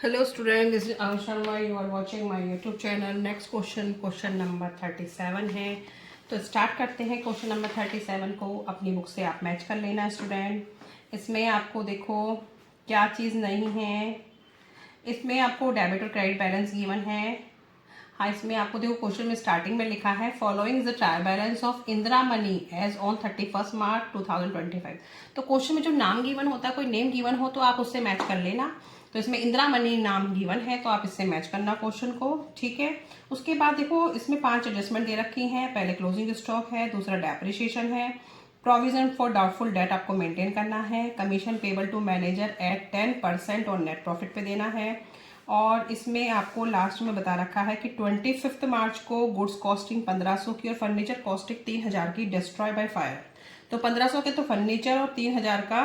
Hello student, this is Ansh Sharma. You are watching my YouTube channel. Next question number 37 है. तो start करते हैं question number 37 को. अपनी बुक से आप मैच कर लेना स्टूडेंट. इसमें आपको देखो क्या चीज़ नहीं है. इसमें आपको डेबिट और क्रेडिट बैलेंस गिवन है. हाँ, इसमें आपको देखो क्वेश्चन में स्टार्टिंग में लिखा है following the trial balance of Indira money as on 31 March 2025. तो क्वेश्चन में जो नाम गिवन होता है, कोई नेम गिवन हो तो आप उससे मैच कर लेना. तो इसमें इंदिरा मनी नाम गिवन है तो आप इससे मैच करना क्वेश्चन को. ठीक है. उसके बाद देखो इसमें 5 एडजस्टमेंट दे रखी हैं. पहले क्लोजिंग स्टॉक है, दूसरा डेप्रिसिएशन है, प्रोविजन फॉर डाउटफुल डेट आपको मेंटेन करना है, commission payable to manager at 10% और नेट प्रॉफिट पे देना है. और इसमें आपको लास्ट में बता रखा है कि 25 मार्च को गुड्स कॉस्टिंग 1500 की और फर्नीचर कॉस्टिंग 3000 की डिस्ट्रॉय बाय फायर. तो 1500 के तो फर्नीचर और 3000 का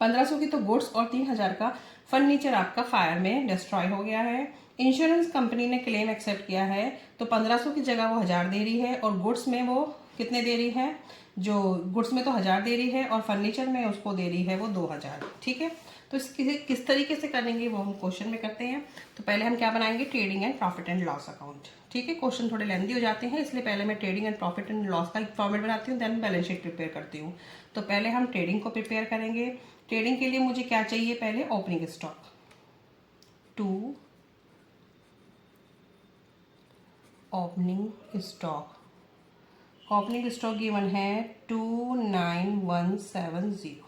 1500 की तो गुड्स और 3000 का फर्नीचर आपका फायर में डिस्ट्रॉय हो गया है. इंश्योरेंस कंपनी ने क्लेम एक्सेप्ट किया है तो 1500 की जगह वो 1000 दे रही है और गुड्स में वो कितने दे रही है, जो गुड्स में तो 1000 दे रही है और फर्नीचर में उसको दे रही है वो 2000. ठीक है. तो किस तरीके से करेंगे वो हम क्वेश्चन में करते हैं. तो पहले हम क्या बनाएंगे, trading and profit and loss account. ठीक है. क्वेश्चन थोड़े लेंदी हो जाते हैं इसलिए पहले मैं trading and profit and loss का फॉर्मेट बनाती हूँ, देन बैलेंस शीट प्रिपेयर करती हूँ. तो पहले हम ट्रेडिंग को प्रिपेयर करेंगे. ट्रेडिंग के लिए मुझे क्या चाहिए, पहले opening stock 2 opening stock. Opening stock given है 29170.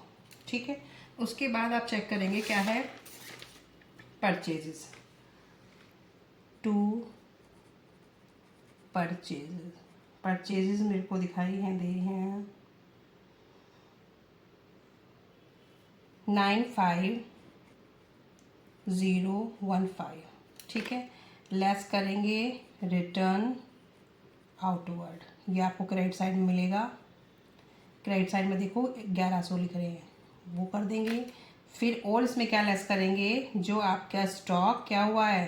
ठीक है. उसके बाद आप चेक करेंगे क्या है, परचेजेस 2 परचेजेस मेरे को दिखाई हैं, दे हैं 95015. ठीक है. लेस करेंगे रिटर्न आउटवर्ड, ये आपको क्रेडिट साइड में मिलेगा. क्रेडिट साइड में देखो 1100 लिख रहे हैं, वो कर देंगे. फिर और इसमें क्या लेस करेंगे, जो आपका स्टॉक क्या हुआ है,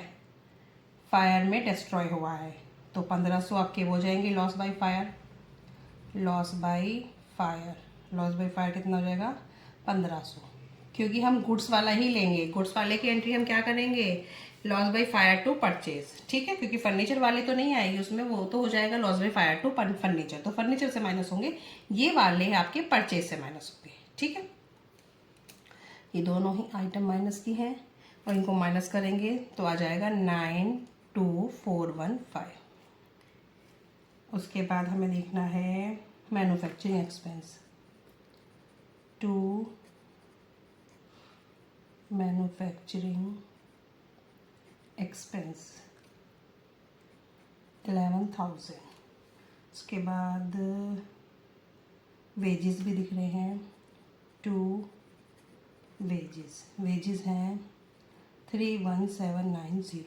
फायर में डिस्ट्रॉय हुआ है. तो 1500 आपके हो जाएंगे loss by fire. Loss by fire कितना हो जाएगा, 1500. क्योंकि हम गुड्स वाला ही लेंगे, गुड्स वाले की एंट्री हम क्या करेंगे, loss by fire to purchase. ठीक है. क्योंकि फर्नीचर वाले तो नहीं आएगी उसमें, वो तो हो जाएगा loss by fire to furniture. तो फर्नीचर से माइनस होंगे, ये वाले आपके परचेज से माइनस होंगे. ठीक है. ये दोनों ही आइटम माइनस की हैं और इनको माइनस करेंगे तो आ जाएगा 92415. उसके बाद हमें देखना है मैन्युफैक्चरिंग एक्सपेंस 2 मैन्युफैक्चरिंग एक्सपेंस 11,000. उसके बाद वेजेस भी दिख रहे हैं 2 वेजेस हैं 31790.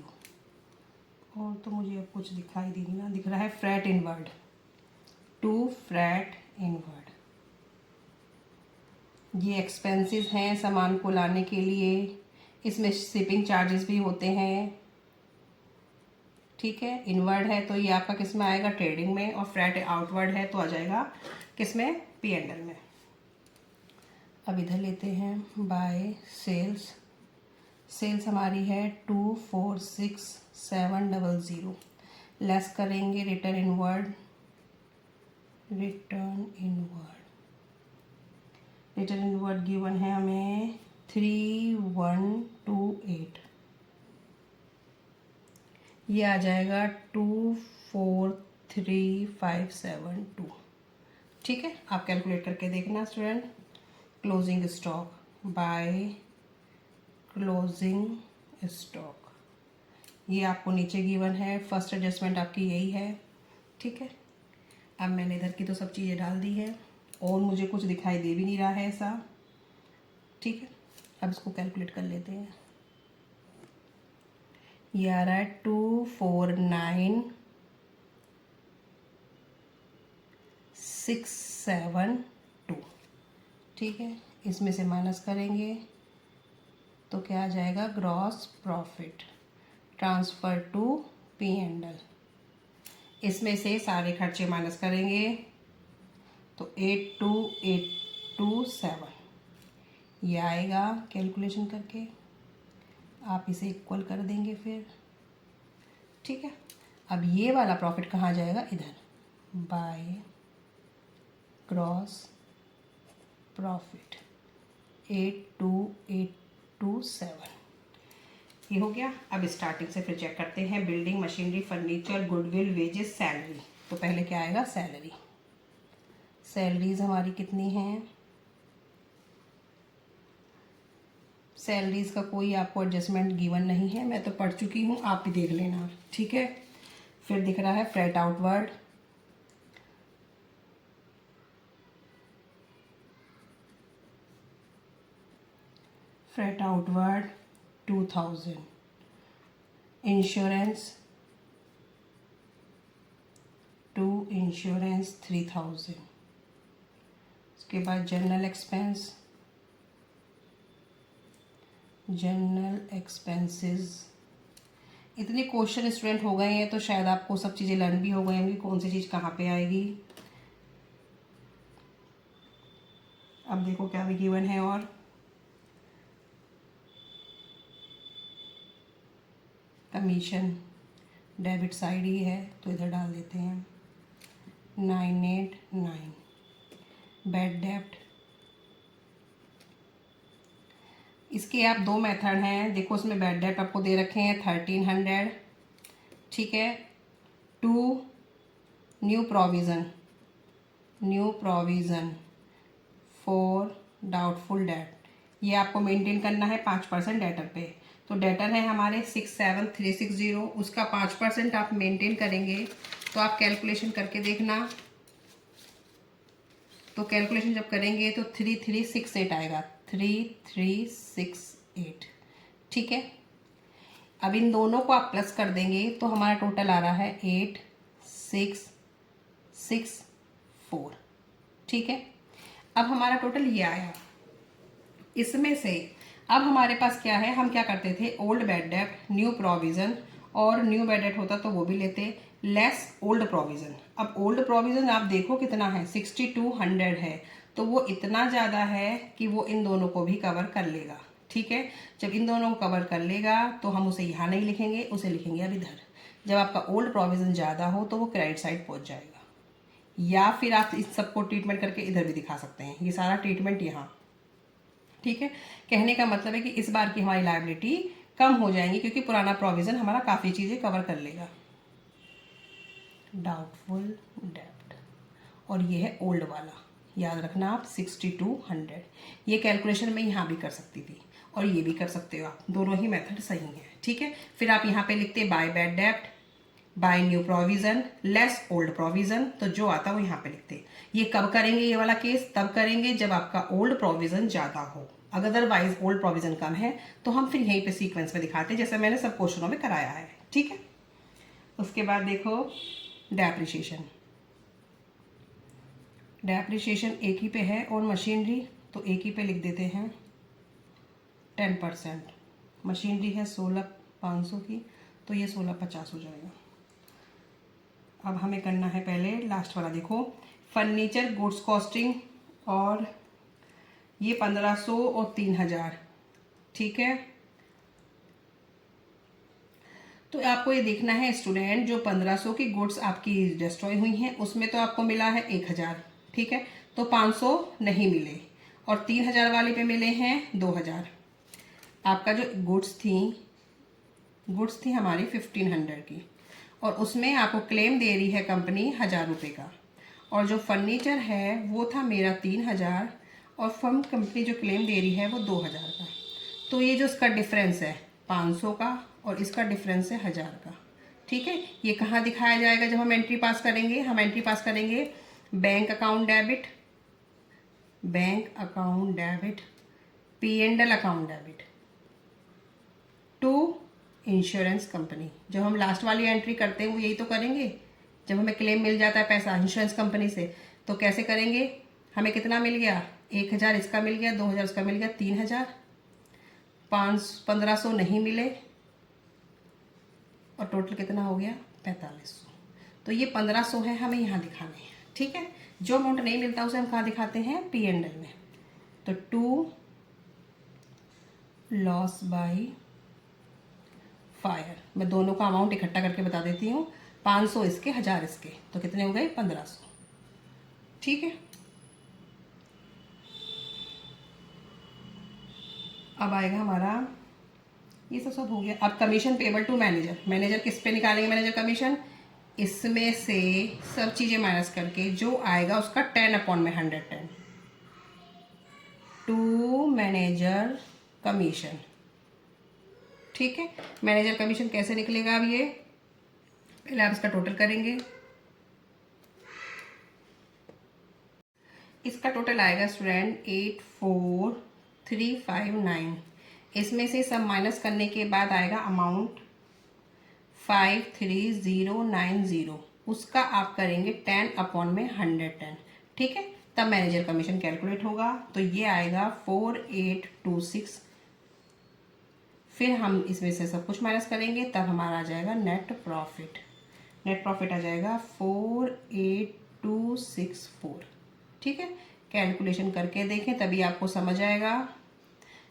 और तो मुझे अब कुछ दिखाई दे ना, दिख रहा है फ्रैट इनवर्ड 2 फ्रैट इनवर्ड. ये एक्सपेंसेस हैं सामान को लाने के लिए. इसमें शिपिंग चार्जेस भी होते हैं. ठीक है. इनवर्ड है तो ये आपका किस में आएगा, ट्रेडिंग में. और फ्रैट आउटवर्ड है तो आ जाएगा किस में, P&L में. अब इधर लेते हैं बाय सेल्स हमारी है 246,700. लेस करेंगे रिटर्न इनवर्ड गिवन है हमें 3128. ये आ जाएगा 243572. ठीक है. आप कैलकुलेट करके देखना student. Closing stock by closing stock, ये आपको नीचे गिवन है. फर्स्ट एडजस्टमेंट आपकी यही है. ठीक है. अब मैंने इधर की तो सब चीज़ें डाल दी है और मुझे कुछ दिखाई दे भी नहीं रहा है ऐसा. ठीक है. अब इसको कैलकुलेट कर लेते हैं. ये आ रहा है 249,672. ठीक है. इसमें से माइनस करेंगे तो क्या आ जाएगा, gross profit transfer to P&L. इसमें से सारे खर्चे माइनस करेंगे तो 82,827 ये आएगा. कैलकुलेशन करके आप इसे इक्वल कर देंगे फिर, ठीक है। अब ये वाला प्रॉफिट कहाँ जाएगा, इधर, बाय ग्रॉस प्रॉफिट 82827, ये हो गया। अब स्टार्टिंग से फिर चेक करते हैं, building machinery furniture goodwill wages salary. तो पहले क्या आएगा, सैलरी। सैलरीज हमारी कितनी हैं, सैलरीज का कोई आपको एडजस्टमेंट गिवन नहीं है, मैं तो पढ़ चुकी हूँ, आप भी देख लेना, ठीक है। फिर दिख रहा है freight outward, freight outward 2000, insurance to insurance 3000, उसके बाद जनरल एक्सपेंस, जनरल एक्सपेंसेस। इतने क्वेश्चन स्टूडेंट हो गए हैं तो शायद आपको सब चीज़ें लर्न भी हो गई होंगी, कौन सी चीज़ कहाँ पे आएगी। अब देखो क्या भी गिवन है, और कमीशन डेबिट साइड ही है तो इधर डाल देते हैं 989। बैड डेब्ट, इसके आप दो मेथड हैं, देखो उसमें बैड डेब्ट आपको दे रखे हैं 1300, ठीक है, to new provision for doubtful debt, ये आपको मेंटेन करना है 5% डेटर पे। तो डेटर है हमारे 67360, उसका 5% आप मेंटेन करेंगे। तो आप कैलकुलेशन करके देखना, तो कैलकुलेशन जब करेंगे तो 3368 आएगा, 3368, ठीक है। अब इन दोनों को आप प्लस कर देंगे तो हमारा टोटल आ रहा है 8664, ठीक है। अब हमारा टोटल ये आया। इसमें से अब हमारे पास क्या है, हम क्या करते थे, ओल्ड बैड डेब्ट, न्यू प्रोविज़न, और न्यू बैड डेब्ट होता तो वो भी लेते, लेस ओल्ड प्रोविज़न। अब ओल्ड प्रोविज़न आप देखो कितना है, 6200 है, तो वो इतना ज़्यादा है कि वो इन दोनों को भी कवर कर लेगा, ठीक है। जब इन दोनों को कवर कर लेगा तो हम उसे यहाँ नहीं लिखेंगे, उसे लिखेंगे अब इधर। जब आपका ओल्ड प्रोविज़न ज़्यादा हो तो वो क्रेडिट साइड पहुँच जाएगा, या फिर आप इस सबको ट्रीटमेंट करके इधर भी दिखा सकते हैं, ये सारा ट्रीटमेंट यहाँ, ठीक है। कहने का मतलब है कि इस बार की हमारी लायबिलिटी कम हो जाएंगी क्योंकि पुराना प्रोविज़न हमारा काफ़ी चीज़ें कवर कर लेगा। डाउटफुल डेब्ट, और ये है ओल्ड वाला, याद रखना आप 6200। ये कैलकुलेशन मैं यहाँ भी कर सकती थी और ये भी कर सकते हो आप, दोनों ही मेथड सही हैं, ठीक है। फिर आप यहाँ पे लिखते बाय बैड डेब्ट, by new provision, less old provision, तो जो आता वो यहाँ पे लिखते। ये कब करेंगे ये वाला केस, तब करेंगे जब आपका ओल्ड प्रोविज़न ज़्यादा हो, अदरवाइज ओल्ड प्रोविज़न कम है तो हम फिर यहीं पे सीक्वेंस में दिखाते हैं जैसे मैंने सब क्वेश्चनों में कराया है, ठीक है। उसके बाद देखो डेप्रिसिएशन, डेप्रिसिएशन एक ही पे है और मशीनरी तो एक ही पे लिख देते हैं 10%। मशीनरी है 16500 की तो ये 1650 हो जाएगा। अब हमें करना है पहले लास्ट वाला, देखो फर्नीचर गुड्स कॉस्टिंग, और ये 1500 और 3000, ठीक है। तो आपको ये देखना है स्टूडेंट, जो 1500 की गुड्स आपकी डिस्ट्रॉय हुई हैं उसमें तो आपको मिला है 1000, ठीक है, तो 500 नहीं मिले, और 3000 वाले पे मिले हैं 2000। आपका जो गुड्स थी हमारी 1500 की, और उसमें आपको क्लेम दे रही है कंपनी 1000 रुपये का, और जो फर्नीचर है वो था मेरा 3000, और फर्म कंपनी जो क्लेम दे रही है वो 2000 का। तो ये जो इसका डिफरेंस है 500 का और इसका डिफरेंस है 1000 का, ठीक है। ये कहाँ दिखाया जाएगा जब हम एंट्री पास करेंगे, हम एंट्री पास करेंगे bank account debit, P&L account debit to insurance company. जब हम लास्ट वाली एंट्री करते हैं वो यही तो करेंगे, जब हमें क्लेम मिल जाता है पैसा इंश्योरेंस कंपनी से, तो कैसे करेंगे, हमें कितना मिल गया, 1000 इसका मिल गया, 2000 इसका मिल गया, 3000, 1500 नहीं मिले, और टोटल कितना हो गया 4500। तो ये 1500 है, हमें यहाँ दिखाने हैं, ठीक है। जो अमाउंट नहीं मिलता उसे हम कहाँ दिखाते हैं, P&L में। तो टू लॉस बाय फायर। मैं दोनों का अमाउंट इकट्ठा करके बता देती हूँ, 500 इसके, 1000 इसके, तो कितने हो गए? 1500। ठीक है, अब आएगा हमारा, ये सब हो गया। अब commission payable to manager. Manager किस पे निकालेंगे? मैनेजर कमीशन इसमें से सब चीज़ें माइनस करके जो आएगा उसका 10/110 टू मैनेजर कमीशन। ठीक है, मैनेजर कमीशन कैसे निकलेगा? अब ये पहले आप इसका टोटल करेंगे। इसका टोटल आएगा स्टूडेंट 84359। इसमें से सब माइनस करने के बाद आएगा अमाउंट 53090। उसका आप करेंगे 10/110। ठीक है, तब मैनेजर कमीशन कैलकुलेट होगा। तो ये आएगा 4826। फिर हम इसमें से सब कुछ माइनस करेंगे, तब हमारा आ जाएगा नेट प्रॉफिट। नेट प्रॉफिट आ जाएगा 48264। ठीक है, कैलकुलेशन करके देखें तभी आपको समझ आएगा।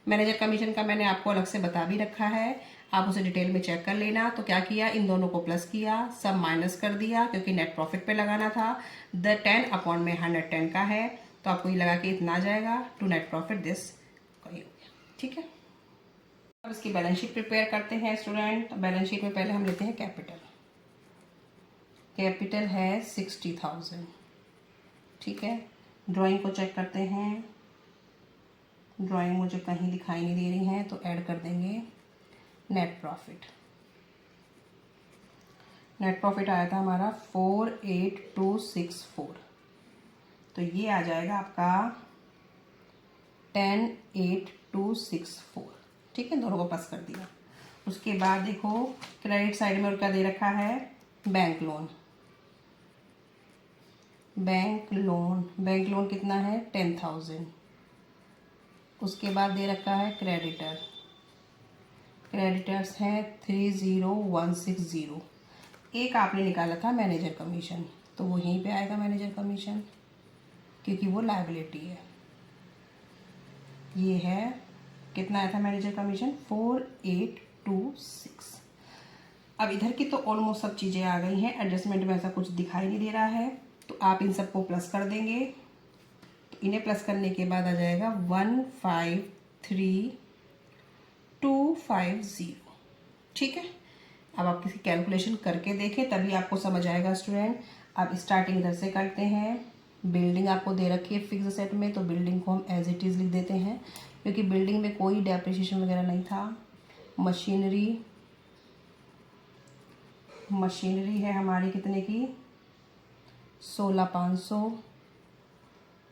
मैनेजर कमीशन का मैंने आपको अलग से बता भी रखा है, आप उसे डिटेल में चेक कर लेना। तो क्या किया, इन दोनों को प्लस किया, सब माइनस कर दिया क्योंकि नेट प्रॉफिट पे लगाना था। द 10/110 का है, तो आपको ये लगा कि इतना आ जाएगा टू नेट प्रॉफिट दिस हो गया। ठीक है, अब इसकी बैलेंस शीट प्रिपेयर करते हैं स्टूडेंट। बैलेंस शीट में पहले हम लेते हैं कैपिटल। कैपिटल है 60,000। ठीक है, ड्राइंग को चेक करते हैं। ड्राइंग मुझे कहीं दिखाई नहीं दे रही है, तो ऐड कर देंगे नेट प्रॉफिट। नेट प्रॉफिट आया था हमारा 48264, तो ये आ जाएगा आपका 10864। ठीक है, दोनों को प्लस कर दिया। उसके बाद देखो क्रेडिट साइड में उनका दे रखा है बैंक लोन। बैंक लोन कितना है? 10,000। उसके बाद दे रखा है क्रेडिटर्स हैं 30160। एक आपने निकाला था मैनेजर कमीशन, तो वो यहीं पे आएगा मैनेजर कमीशन, क्योंकि वो लायबिलिटी है। ये है, कितना आया था मैनेजर कमीशन? 4826। अब इधर की तो ऑलमोस्ट सब चीज़ें आ गई हैं, एडजस्टमेंट में ऐसा कुछ दिखाई नहीं दे रहा है, तो आप इन सबको प्लस कर देंगे। तो इन्हें प्लस करने के बाद आ जाएगा 153,250। ठीक है, अब आप किसी कैलकुलेशन करके देखें तभी आपको समझ आएगा स्टूडेंट। अब स्टार्टिंग इधर से करते हैं। बिल्डिंग आपको दे रखी है फिक्स सेट में, तो बिल्डिंग को हम एज इट इज़ लिख देते हैं, क्योंकि बिल्डिंग में कोई डेप्रिसिएशन वगैरह नहीं था। मशीनरी है हमारी कितने की? 16,500।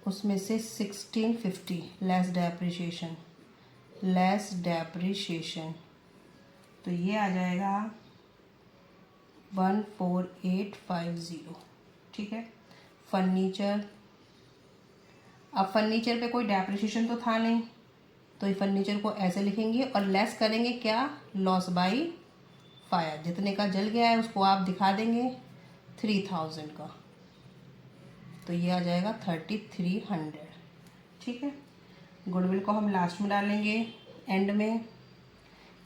उसमें से 1650 लेस डेप्रिसिएशन, तो ये आ जाएगा 14850। ठीक है, फर्नीचर, अब फर्नीचर पे कोई डेप्रिसिएशन तो था नहीं, तो ये फर्नीचर को ऐसे लिखेंगे और लेस करेंगे क्या? Loss by fire. जितने का जल गया है उसको आप दिखा देंगे 3000 का, तो ये आ जाएगा 3300। ठीक है, गुडविल को हम लास्ट में डालेंगे, एंड में,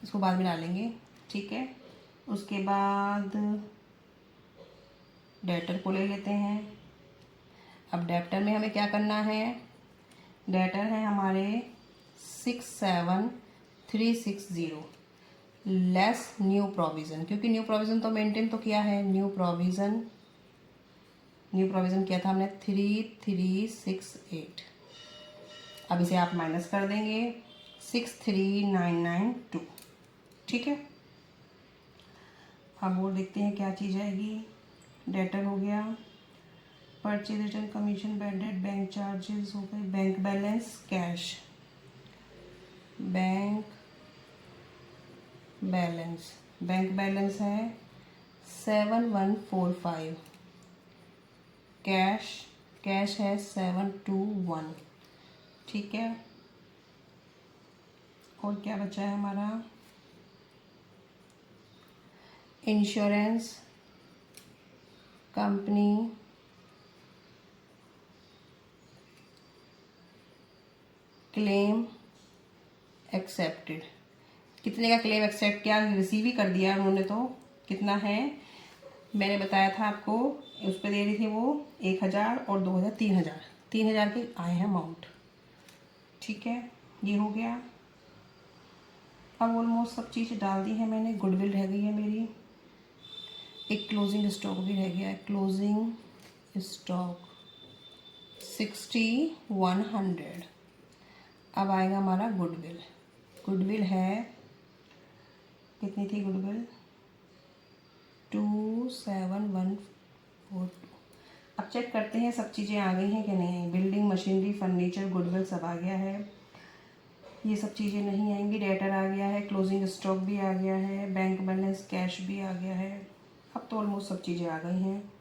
इसको बाद में डालेंगे। ठीक है, उसके बाद डेटर को ले लेते हैं। अब डेटर में हमें क्या करना है? डेटर है हमारे 67360 लेस न्यू प्रोविज़न, क्योंकि न्यू प्रोविज़न तो मेंटेन तो किया है। न्यू प्रोविज़न किया था हमने 3368। अब इसे आप माइनस कर देंगे 63992। ठीक है, अब वो देखते हैं क्या चीज़ आएगी। डेटर हो गया, purchase return commission, bad debt, bank charges हो गए, bank balance, cash. Bank balance है 7145। कैश है 721। ठीक है, और क्या बचा है हमारा? Insurance company claim accepted. कितने का क्लेम एक्सेप्ट किया, रिसीव ही कर दिया उन्होंने। तो कितना है मैंने बताया था आपको, उस पर दे रही थी वो 1000 और 2000, 3000, 3000 के आए हैं अमाउंट। ठीक है, ये हो गया। अब ऑलमोस्ट सब चीज़ डाल दी है मैंने। गुडविल रह गई है मेरी, एक क्लोजिंग स्टॉक भी रह गया है। Closing stock 6100। अब आएगा हमारा गुडविल। गुडविल है, कितनी थी गुडविल, 27142। अब चेक करते हैं सब चीज़ें आ गई हैं कि नहीं। बिल्डिंग, मशीनरी, फर्नीचर, गुडविल सब आ गया है। ये सब चीज़ें नहीं आएंगी। डेटर आ गया है, क्लोजिंग स्टॉक भी आ गया है, बैंक बैलेंस, कैश भी आ गया है। अब तो ऑलमोस्ट सब चीज़ें आ गई हैं।